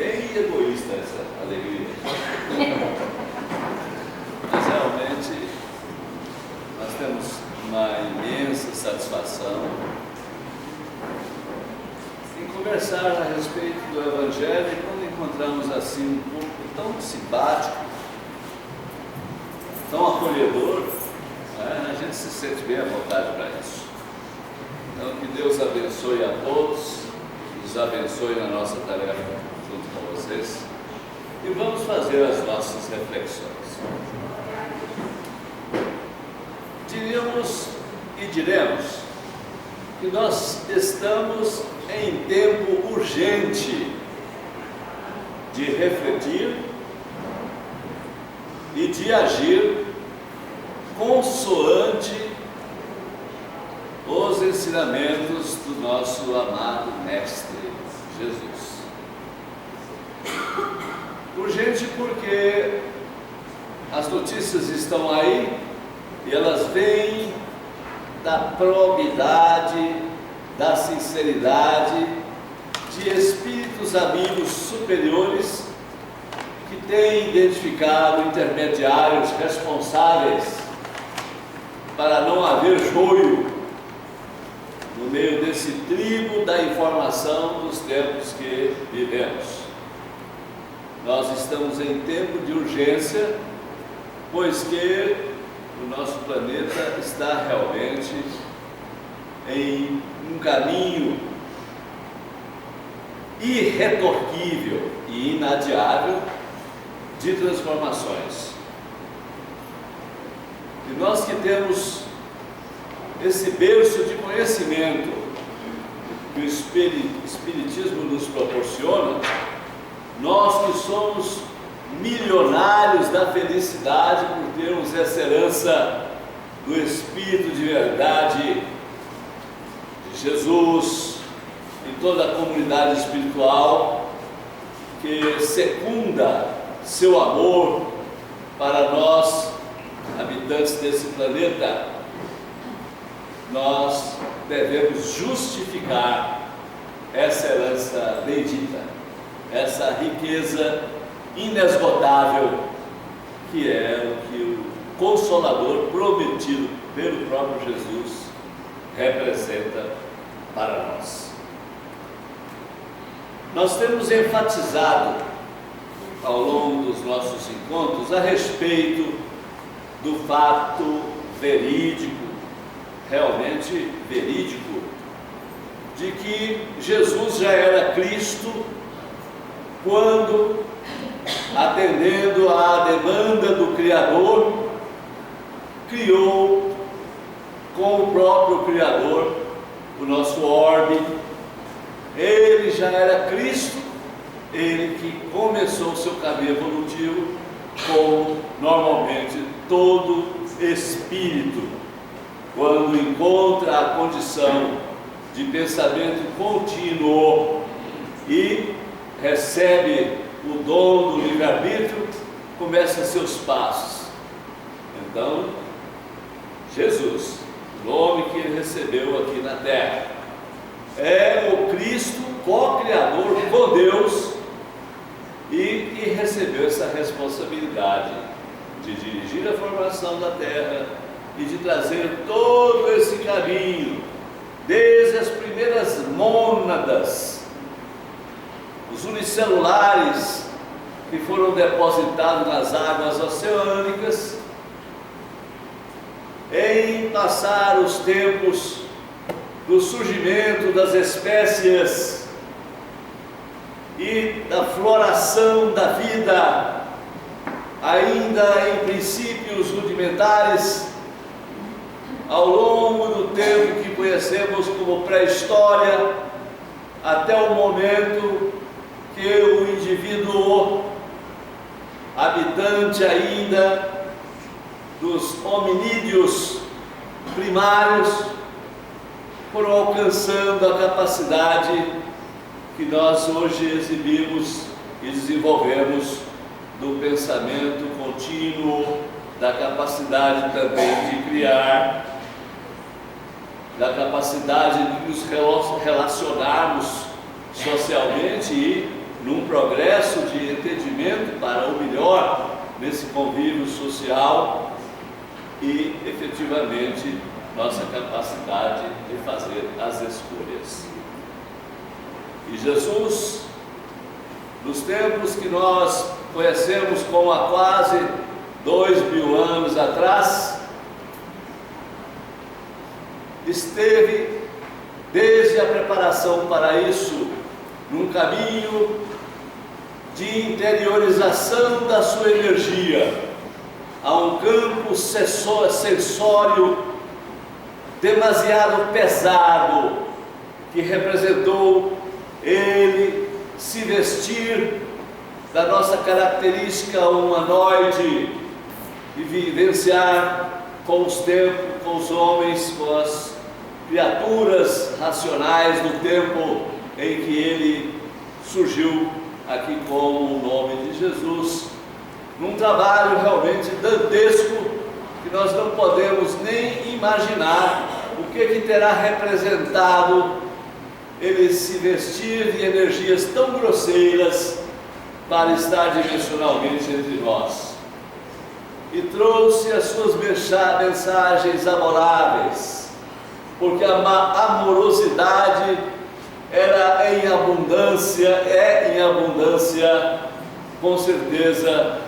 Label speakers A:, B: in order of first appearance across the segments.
A: bem egoísta essa alegria. Mas realmente nós temos uma imensa satisfação em conversar a respeito do Evangelho, e quando encontramos assim um pouco tão simpático, tão acolhedor, a gente se sente bem à vontade para isso. Então, que Deus abençoe a todos, nos abençoe na nossa tarefa junto com vocês, e vamos fazer as nossas reflexões. Diríamos e diremos que nós estamos em tempo urgente de refletir e de agir consoante os ensinamentos do nosso amado Mestre Jesus. Urgente porque as notícias estão aí e elas vêm da probidade, da sinceridade de espíritos amigos superiores que têm identificado intermediários responsáveis para não haver joio no meio desse trigo da informação dos tempos que vivemos. Nós estamos em tempo de urgência, pois que o nosso planeta está realmente em um caminho irretorquível e inadiável de transformações. E nós que temos esse berço de conhecimento que o Espiritismo nos proporciona, nós que somos milionários da felicidade por termos essa herança do Espírito de verdade de Jesus e toda a comunidade espiritual que secunda seu amor para nós, habitantes desse planeta, nós devemos justificar essa herança bendita, essa riqueza inesgotável que é o que o Consolador prometido pelo próprio Jesus representa para nós. Nós temos enfatizado ao longo dos nossos encontros a respeito do fato verídico, realmente verídico, de que Jesus já era Cristo quando, atendendo à demanda do Criador, criou com o próprio Criador o nosso orbe. Ele já era Cristo, ele que começou o seu caminho evolutivo, como normalmente todo espírito, quando encontra a condição de pensamento contínuo e recebe o dom do livre-arbítrio, começa seus passos. Então, Jesus, o nome que ele recebeu aqui na terra, é o Cristo co-criador com Deus e que recebeu essa responsabilidade de dirigir a formação da terra e de trazer todo esse caminho, desde as primeiras mônadas, os unicelulares que foram depositados nas águas oceânicas, em passar os tempos do surgimento das espécies e da floração da vida, ainda em princípios rudimentares, ao longo do tempo que conhecemos como pré-história, até o momento que o indivíduo, habitante ainda dos hominídeos primários, foram alcançando a capacidade que nós hoje exibimos e desenvolvemos do pensamento contínuo, da capacidade também de criar, da capacidade de nos relacionarmos socialmente e num progresso de entendimento para o melhor nesse convívio social e, efetivamente, nossa capacidade de fazer as escolhas. E Jesus, nos tempos que nós conhecemos como há quase 2000 anos atrás, esteve desde a preparação para isso num caminho de interiorização da sua energia a um campo sensório demasiado pesado, que representou ele se vestir da nossa característica humanoide e vivenciar com os tempos, com os homens, com as criaturas racionais do tempo em que ele surgiu aqui como o nome de Jesus, num trabalho realmente dantesco que nós não podemos nem imaginar o que terá representado ele se vestir de energias tão grosseiras para estar dimensionalmente entre nós. E trouxe as suas mensagens amoráveis, porque a amorosidade era em abundância, é em abundância, com certeza,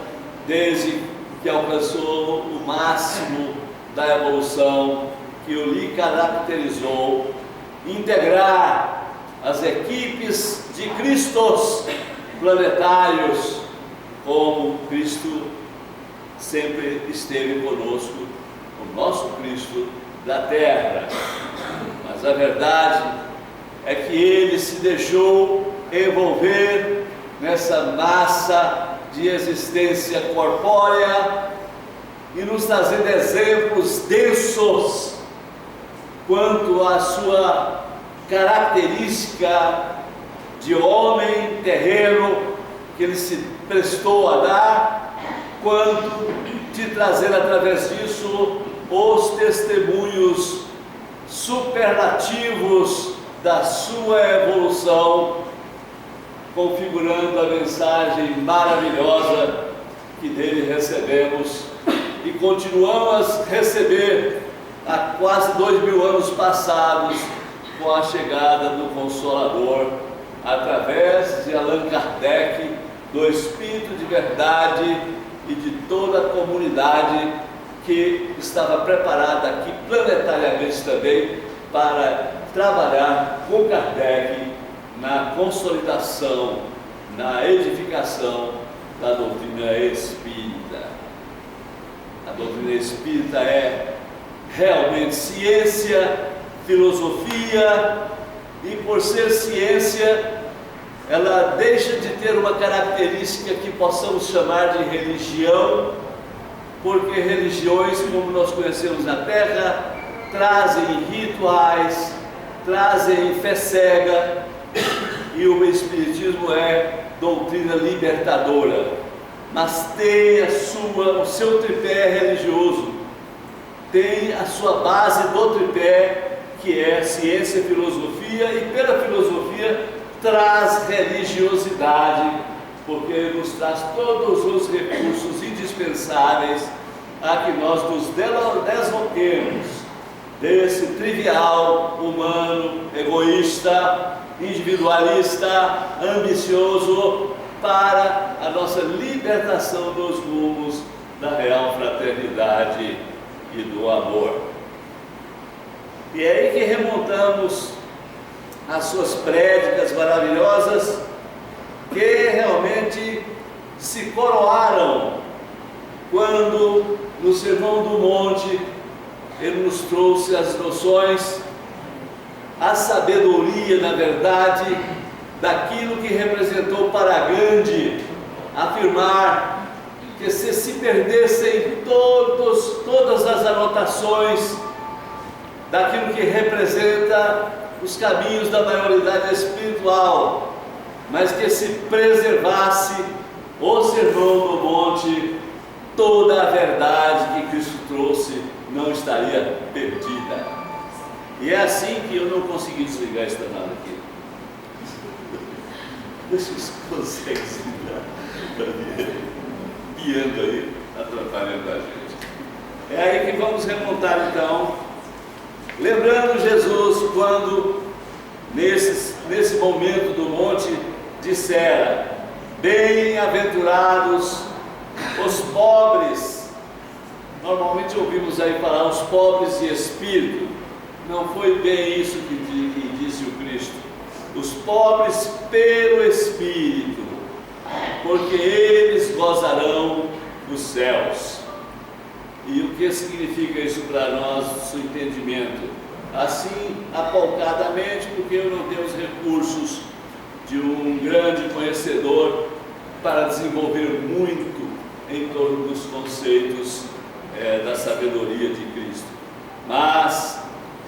A: desde que alcançou o máximo da evolução que o lhe caracterizou, integrar as equipes de Cristos planetários, como Cristo sempre esteve conosco, o nosso Cristo da Terra. Mas a verdade é que ele se deixou envolver nessa massa de existência corpórea e nos trazendo exemplos densos quanto à sua característica de homem terreno que ele se prestou a dar, quanto de trazer através disso os testemunhos superlativos da sua evolução, configurando a mensagem maravilhosa que dele recebemos e continuamos a receber há quase 2000 anos passados, com a chegada do Consolador, através de Allan Kardec, do Espírito de Verdade e de toda a comunidade que estava preparada aqui planetariamente também para trabalhar com Kardec na consolidação, na edificação da doutrina espírita. A doutrina espírita é realmente ciência, filosofia, e por ser ciência, ela deixa de ter uma característica que possamos chamar de religião, porque religiões, como nós conhecemos na Terra, trazem rituais, trazem fé cega, e o Espiritismo é doutrina libertadora, mas tem o seu tripé religioso, tem a sua base do tripé, que é ciência e filosofia, e pela filosofia traz religiosidade, porque nos traz todos os recursos indispensáveis a que nós nos desloquemos desse trivial, humano, egoísta, individualista, ambicioso, para a nossa libertação dos rumos da real fraternidade e do amor. E é aí que remontamos as suas prédicas maravilhosas, que realmente se coroaram quando no Sermão do Monte ele nos trouxe as noções, a sabedoria, na verdade, daquilo que representou para Gandhi afirmar que se perdessem todas as anotações daquilo que representa os caminhos da maioridade espiritual, mas que se preservasse o Sermão do Monte, toda a verdade que Cristo trouxe não estaria perdida. E é assim que eu não consegui desligar esse danado aqui. Deixa eu consegue se virar, piando aí, atrapalhando a gente. É aí que vamos remontar então, lembrando Jesus quando, nesse momento do monte, dissera: bem-aventurados os pobres. Normalmente ouvimos aí falar os pobres de espírito. Não foi bem isso que disse o Cristo. Os pobres pelo espírito, porque eles gozarão dos céus. E o que significa isso para nós, seu entendimento? Assim, apalpadamente, porque eu não tenho os recursos de um grande conhecedor para desenvolver muito em torno dos conceitos da sabedoria de Cristo. Mas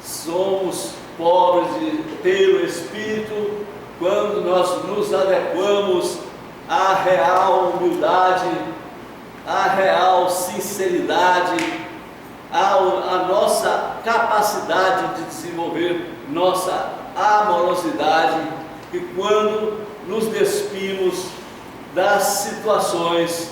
A: somos pobres pelo Espírito quando nós nos adequamos à real humildade, à real sinceridade, à nossa capacidade de desenvolver nossa amorosidade, e quando nos despimos das situações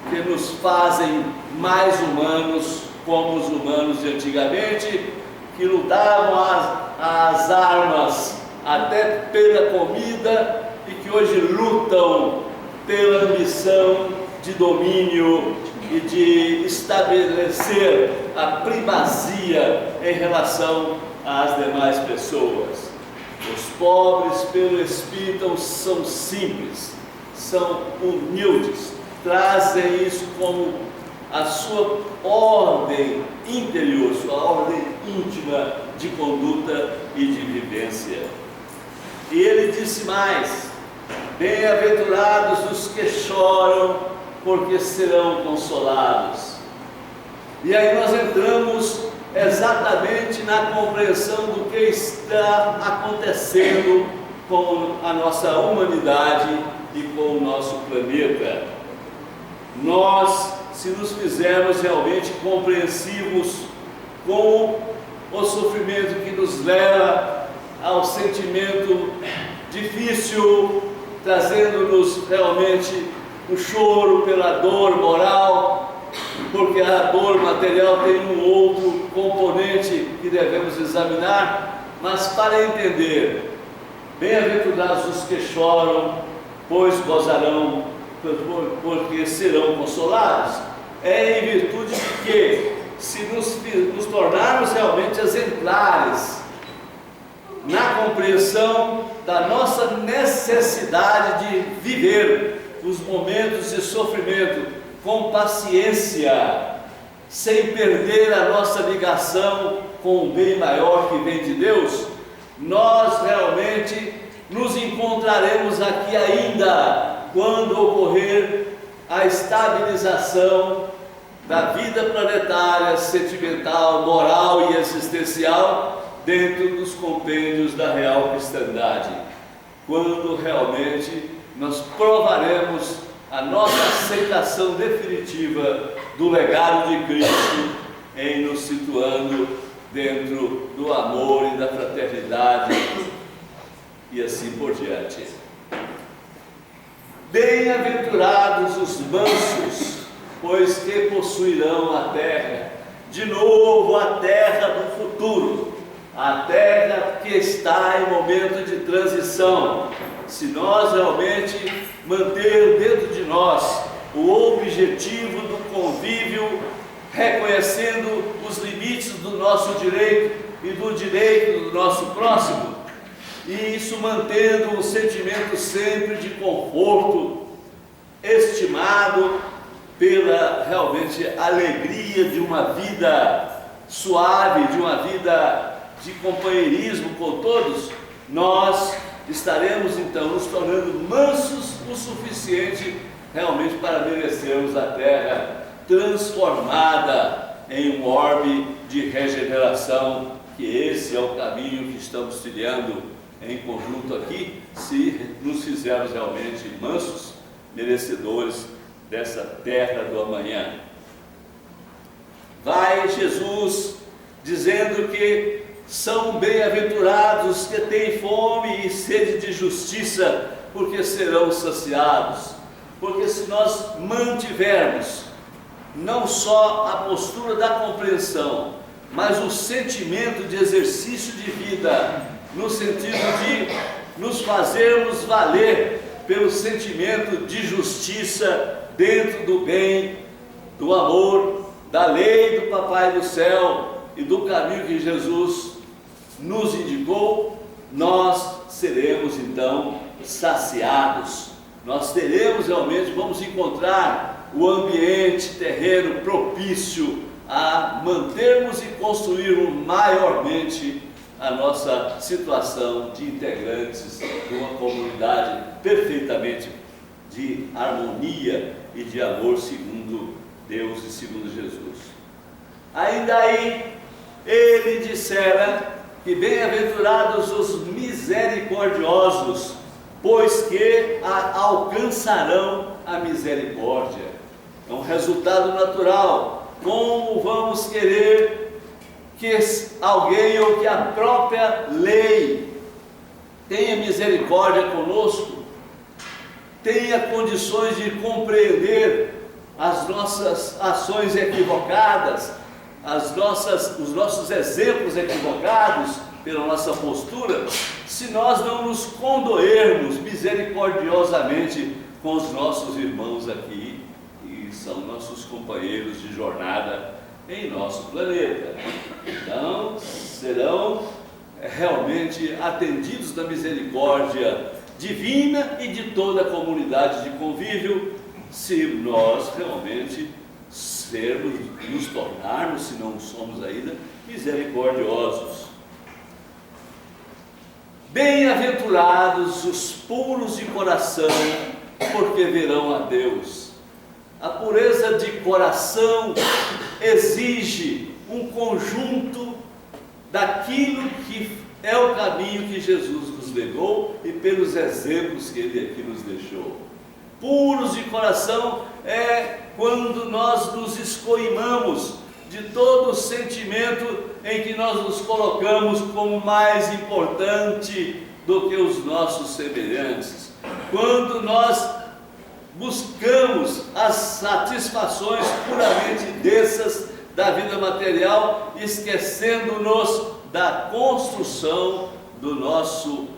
A: que nos fazem mais humanos, como os humanos de antigamente, que lutavam as armas até pela comida e que hoje lutam pela ambição de domínio e de estabelecer a primazia em relação às demais pessoas. Os pobres pelo Espírito são simples, são humildes, trazem isso como a sua ordem interior, sua ordem íntima de conduta e de vivência. E ele disse mais: bem-aventurados os que choram, porque serão consolados. E aí nós entramos exatamente na compreensão do que está acontecendo com a nossa humanidade e com o nosso planeta. Nós, se nos fizermos realmente compreensivos com o sofrimento que nos leva ao sentimento difícil, trazendo-nos realmente o choro pela dor moral, porque a dor material tem um outro componente que devemos examinar, mas para entender: bem-aventurados os que choram, pois gozarão, porque serão consolados. É em virtude de que, se nos tornarmos realmente exemplares na compreensão da nossa necessidade de viver os momentos de sofrimento com paciência, sem perder a nossa ligação com o bem maior que vem de Deus, nós realmente nos encontraremos aqui ainda quando ocorrer a estabilização da vida planetária, sentimental, moral e existencial dentro dos compêndios da real cristandade, quando realmente nós provaremos a nossa aceitação definitiva do legado de Cristo em nos situando dentro do amor e da fraternidade e assim por diante. Bem-aventurados os mansos, pois que possuirão a terra. De novo, a terra do futuro, a terra que está em momento de transição. Se nós realmente manter dentro de nós o objetivo do convívio, reconhecendo os limites do nosso direito e do direito do nosso próximo, e isso mantendo um sentimento sempre de conforto, estimado pela realmente alegria de uma vida suave, de uma vida de companheirismo com todos, nós estaremos então nos tornando mansos o suficiente realmente para merecermos a terra transformada em um orbe de regeneração, que esse é o caminho que estamos trilhando em conjunto aqui, se nos fizermos realmente mansos, merecedores dessa terra do amanhã. Vai Jesus dizendo que são bem-aventurados os que têm fome e sede de justiça, porque serão saciados. Porque se nós mantivermos não só a postura da compreensão, mas o sentimento de exercício de vida, no sentido de nos fazermos valer pelo sentimento de justiça dentro do bem, do amor, da lei do Papai do Céu e do caminho que Jesus nos indicou, nós seremos então saciados. Nós teremos realmente, vamos encontrar o ambiente terreno propício a mantermos e construirmos maiormente a nossa situação de integrantes de uma comunidade perfeitamente de harmonia e de amor segundo Deus e segundo Jesus. Ainda aí, ele dissera que bem-aventurados os misericordiosos, pois que alcançarão a misericórdia. É um resultado natural. Como vamos querer que alguém ou que a própria lei tenha misericórdia conosco, tenha condições de compreender as nossas ações equivocadas, os nossos exemplos equivocados pela nossa postura, se nós não nos condoermos misericordiosamente com os nossos irmãos aqui, que são nossos companheiros de jornada em nosso planeta. Então, serão realmente atendidos da misericórdia divina e de toda a comunidade de convívio, se nós realmente nos tornarmos, se não somos ainda, misericordiosos. Bem-aventurados os puros de coração, porque verão a Deus. A pureza de coração exige um conjunto daquilo que é o caminho que Jesus nos legou e pelos exemplos que Ele aqui nos deixou. Puros de coração é quando nós nos escoimamos de todo o sentimento em que nós nos colocamos como mais importante do que os nossos semelhantes. Quando nós buscamos as satisfações puramente dessas da vida material, esquecendo-nos da construção do nosso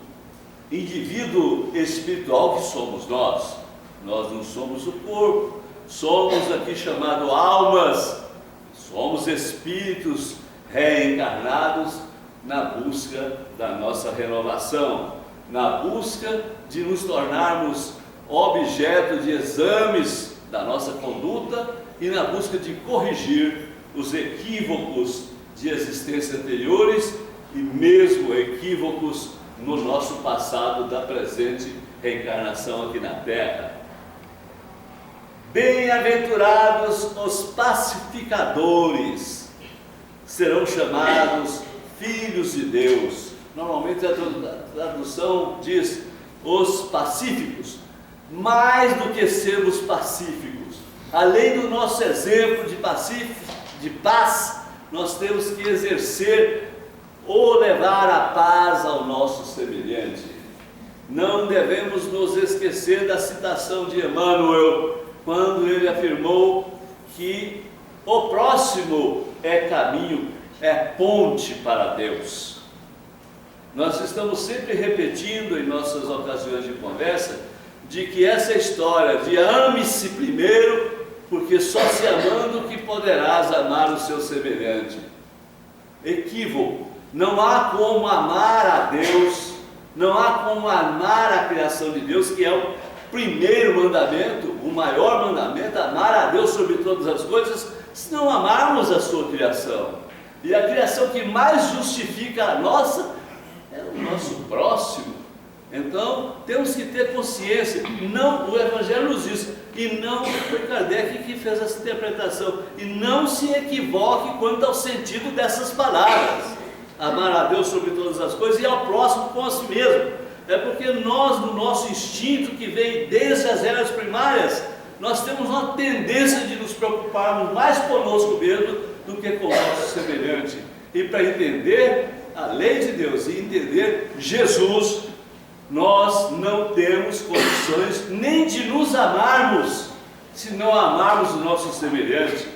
A: indivíduo espiritual que somos nós. Nós não somos o corpo, somos aqui chamados almas, somos espíritos reencarnados na busca da nossa renovação, na busca de nos tornarmos objeto de exames da nossa conduta e na busca de corrigir os equívocos de existência anteriores e mesmo equívocos no nosso passado da presente reencarnação aqui na Terra. Bem-aventurados os pacificadores, serão chamados filhos de Deus. Normalmente a tradução diz os pacíficos. Mais do que sermos pacíficos, além do nosso exemplo de paz, nós temos que exercer ou levar a paz ao nosso semelhante. Não devemos nos esquecer da citação de Emmanuel, quando ele afirmou que o próximo é caminho, é ponte para Deus. Nós estamos sempre repetindo em nossas ocasiões de conversa, de que essa história de ame-se primeiro, porque só se amando que poderás amar o seu semelhante. Equívoco. Não há como amar a Deus, não há como amar a criação de Deus, que é o primeiro mandamento, o maior mandamento, amar a Deus sobre todas as coisas, se não amarmos a sua criação. E a criação que mais justifica a nossa é o nosso próximo. Então, temos que ter consciência, não, o Evangelho nos diz, e não foi Kardec que fez essa interpretação, e não se equivoque quanto ao sentido dessas palavras, amar a Deus sobre todas as coisas e ao próximo com a si mesmo. É porque nós, no nosso instinto que vem desde as eras primárias, nós temos uma tendência de nos preocuparmos mais conosco mesmo do que com o nosso semelhante. E para entender a lei de Deus e entender Jesus, nós não temos condições nem de nos amarmos, se não amarmos o nosso semelhante.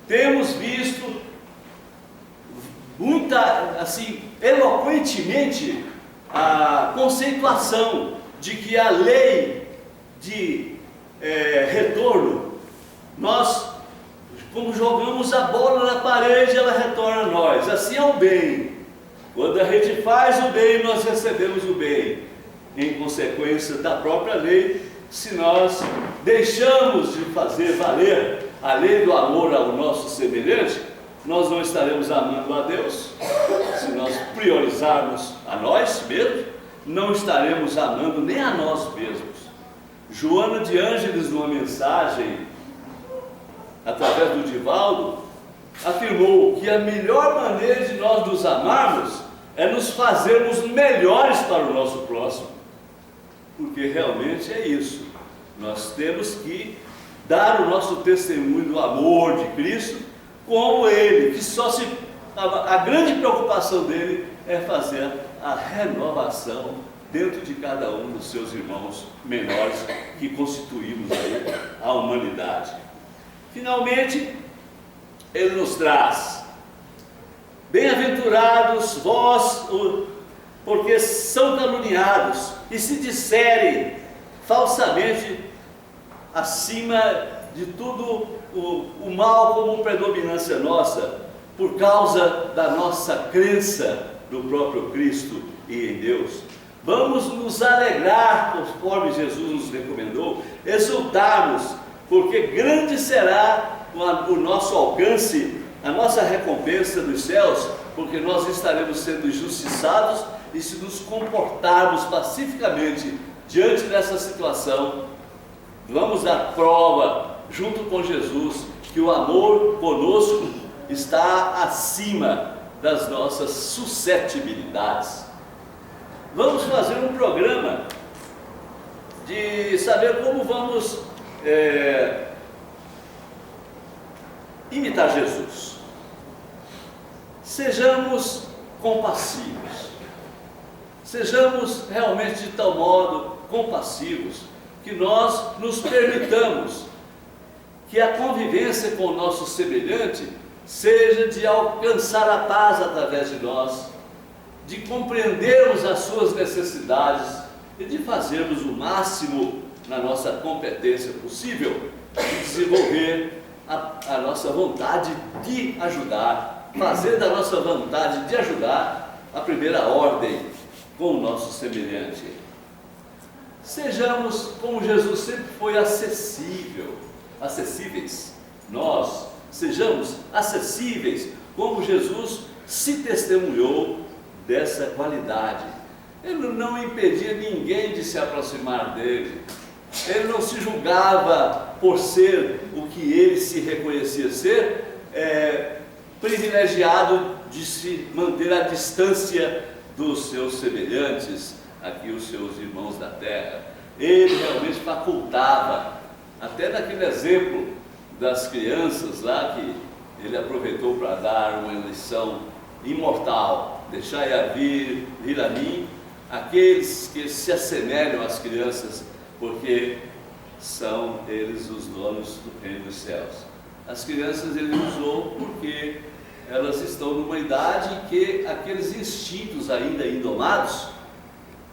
A: Temos visto muita, assim, eloquentemente a conceituação de que a lei de retorno, nós, como jogamos a bola na parede, ela retorna a nós. Assim é o bem. Quando a gente faz o bem, nós recebemos o bem, em consequência da própria lei. Se nós deixamos de fazer valer a lei do amor ao nosso semelhante, nós não estaremos amando a Deus. Se nós priorizarmos a nós mesmos, não estaremos amando nem a nós mesmos. Joana de Ângeles, numa mensagem através do Divaldo, afirmou que a melhor maneira de nós nos amarmos é nos fazermos melhores para o nosso próximo, porque realmente é isso. Nós temos que dar o nosso testemunho do amor de Cristo, como Ele, que a grande preocupação dele é fazer a renovação dentro de cada um dos seus irmãos menores, que constituímos aí a humanidade. Finalmente, ele nos traz: bem-aventurados vós, porque são caluniados, e se disserem falsamente acima de tudo o mal como predominância nossa, por causa da nossa crença no próprio Cristo e em Deus. Vamos nos alegrar, conforme Jesus nos recomendou, exultarmos, porque grande será o nosso alcance, a nossa recompensa dos céus, porque nós estaremos sendo injustiçados, e se nos comportarmos pacificamente diante dessa situação, vamos dar prova, junto com Jesus, que o amor conosco está acima das nossas suscetibilidades. Vamos fazer um programa de saber como vamos imitar Jesus. Sejamos compassivos, sejamos realmente de tal modo compassivos que nós nos permitamos que a convivência com o nosso semelhante seja de alcançar a paz através de nós, de compreendermos as suas necessidades e de fazermos o máximo na nossa competência possível de desenvolver a nossa vontade de ajudar, fazer da nossa vontade de ajudar a primeira ordem com o nosso semelhante. Sejamos como Jesus sempre foi acessíveis. Nós sejamos acessíveis como Jesus se testemunhou dessa qualidade. Ele não impedia ninguém de se aproximar dele. Ele não se julgava por ser o que ele se reconhecia ser, privilegiado de se manter à distância dos seus semelhantes, aqui os seus irmãos da terra. Ele realmente facultava, até naquele exemplo das crianças lá, que ele aproveitou para dar uma lição imortal: deixai a vir a mim aqueles que se assemelham às crianças, porque são eles os donos do reino dos céus. As crianças ele usou porque elas estão numa idade em que aqueles instintos ainda indomados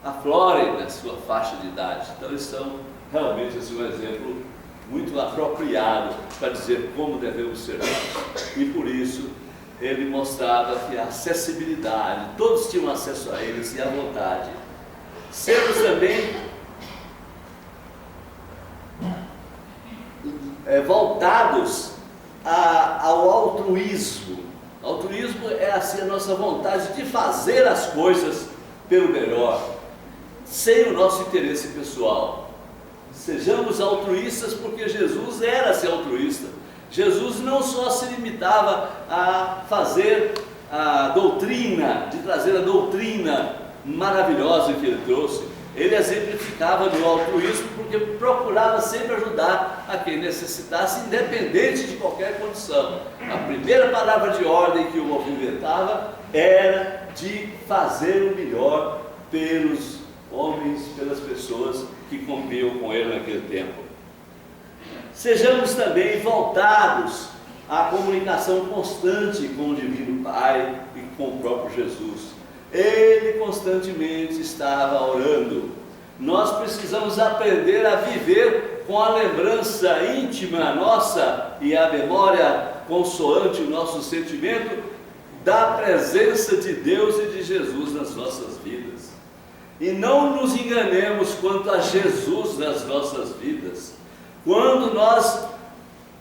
A: aflorem na sua faixa de idade. Então eles são realmente um exemplo muito apropriado para dizer como devemos ser nós. E por isso ele mostrava que a acessibilidade, todos tinham acesso a eles e à vontade. Sermos também voltados ao altruísmo. Altruísmo é assim a nossa vontade de fazer as coisas pelo melhor, sem o nosso interesse pessoal. Sejamos altruístas, porque Jesus era assim altruísta. Jesus não só se limitava a fazer a doutrina, de trazer a doutrina maravilhosa que ele trouxe. Ele exemplificava no altruísmo porque procurava sempre ajudar a quem necessitasse, independente de qualquer condição. A primeira palavra de ordem que o movimentava era de fazer o melhor pelos homens, pelas pessoas que conviviam com ele naquele tempo. Sejamos também voltados à comunicação constante com o Divino Pai e com o próprio Jesus. Ele constantemente estava orando. Nós precisamos aprender a viver com a lembrança íntima nossa e a memória consoante o nosso sentimento da presença de Deus e de Jesus nas nossas vidas. E não nos enganemos quanto a Jesus nas nossas vidas. Quando nós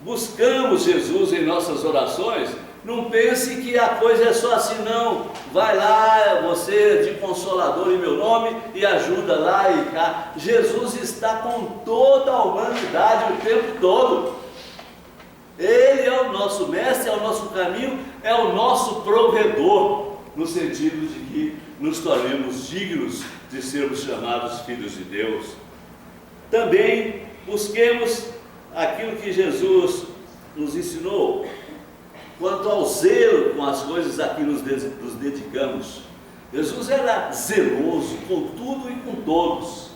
A: buscamos Jesus em nossas orações, não pense que a coisa é só assim, não. Vai lá, você de consolador em meu nome, e ajuda lá e cá. Jesus está com toda a humanidade o tempo todo. Ele é o nosso mestre, é o nosso caminho, é o nosso provedor, no sentido de que nos tornemos dignos de sermos chamados filhos de Deus. Também busquemos aquilo que Jesus nos ensinou quanto ao zelo com as coisas a que nos dedicamos. Jesus era zeloso com tudo e com todos,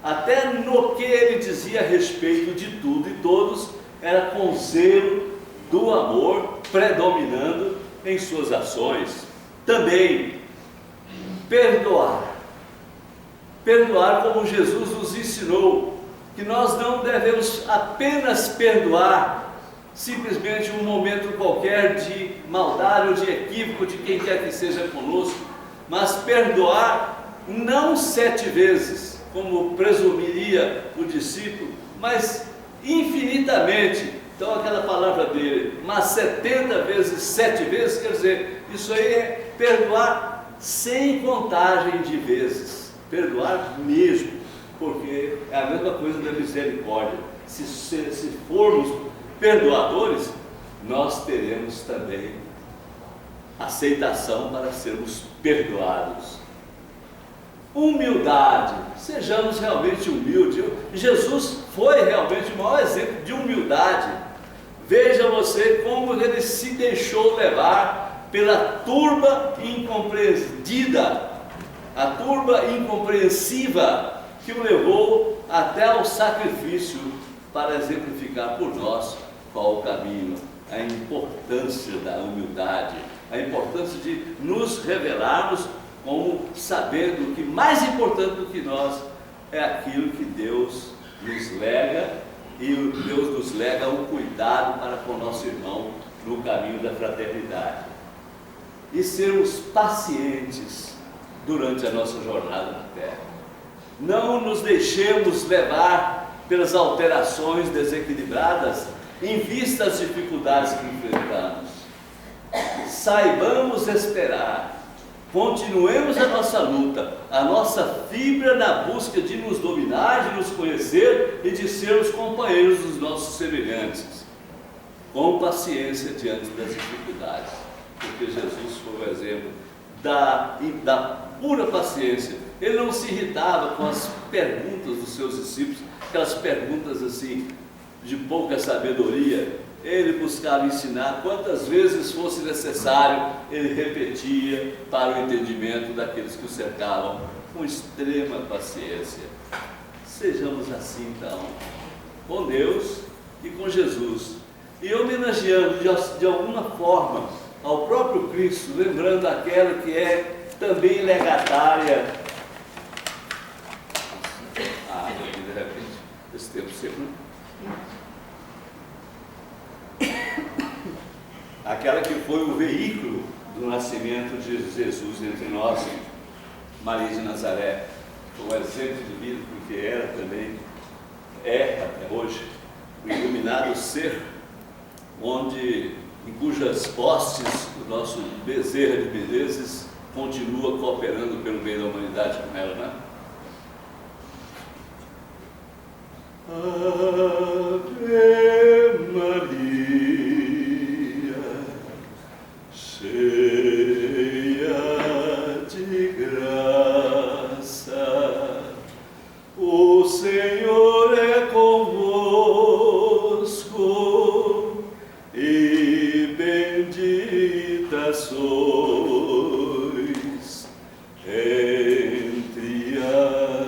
A: até no que ele dizia a respeito de tudo e todos, era com zelo do amor predominando em suas ações. Também perdoar como Jesus nos ensinou, que nós não devemos apenas perdoar simplesmente um momento qualquer de maldade ou de equívoco de quem quer que seja conosco, mas perdoar não 7 vezes, como presumiria o discípulo, mas infinitamente. Então aquela palavra dele, mas 70 vezes, 7 vezes, quer dizer, isso aí é perdoar sem contagem de vezes, perdoar mesmo, porque é a mesma coisa da misericórdia. Se formos perdoadores, nós teremos também aceitação para sermos perdoados. Humildade, sejamos realmente humildes. Jesus foi realmente o maior exemplo de humildade. Veja você como ele se deixou levar pela turba incompreendida, a turba incompreensiva que o levou até ao sacrifício para exemplificar por nós qual o caminho, a importância da humildade, a importância de nos revelarmos como sabendo que mais importante do que nós é aquilo que Deus nos lega, e Deus nos lega o cuidado para com o nosso irmão no caminho da fraternidade. E sermos pacientes durante a nossa jornada na terra. Não nos deixemos levar pelas alterações desequilibradas em vista das dificuldades que enfrentamos. Saibamos esperar. Continuemos a nossa luta, a nossa fibra na busca de nos dominar, de nos conhecer e de sermos companheiros dos nossos semelhantes, com paciência diante das dificuldades, porque Jesus foi o exemplo da pura paciência. Ele não se irritava com as perguntas dos seus discípulos, aquelas perguntas assim, de pouca sabedoria. Ele buscava ensinar quantas vezes fosse necessário, ele repetia para o entendimento daqueles que o cercavam, com extrema paciência. Sejamos assim então, com Deus e com Jesus, e homenageando de alguma forma ao próprio Cristo, lembrando aquela que é também legatária. De repente, esse tempo sempre. Aquela que foi o veículo do nascimento de Jesus entre nós, Maria de Nazaré, foi um exemplo de vida, porque era também, é até hoje, o iluminado ser, em cujas postes o nosso Bezerra de Menezes continua cooperando pelo bem da humanidade com ela, né? Ave Maria, cheia de graça, o Senhor é convosco, e bendita sois entre as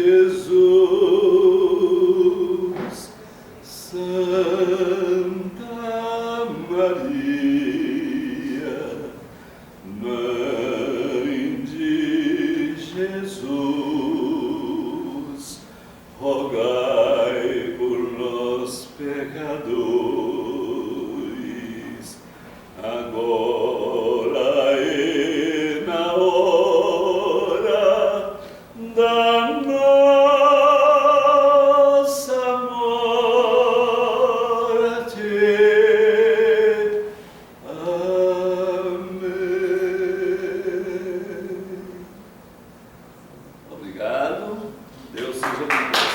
A: Jesus, Santa Maria, Mãe de Jesus, rogai por nós, pecadores, agora e na hora da nossa morte. Amém. Obrigado. Deus seja bendito.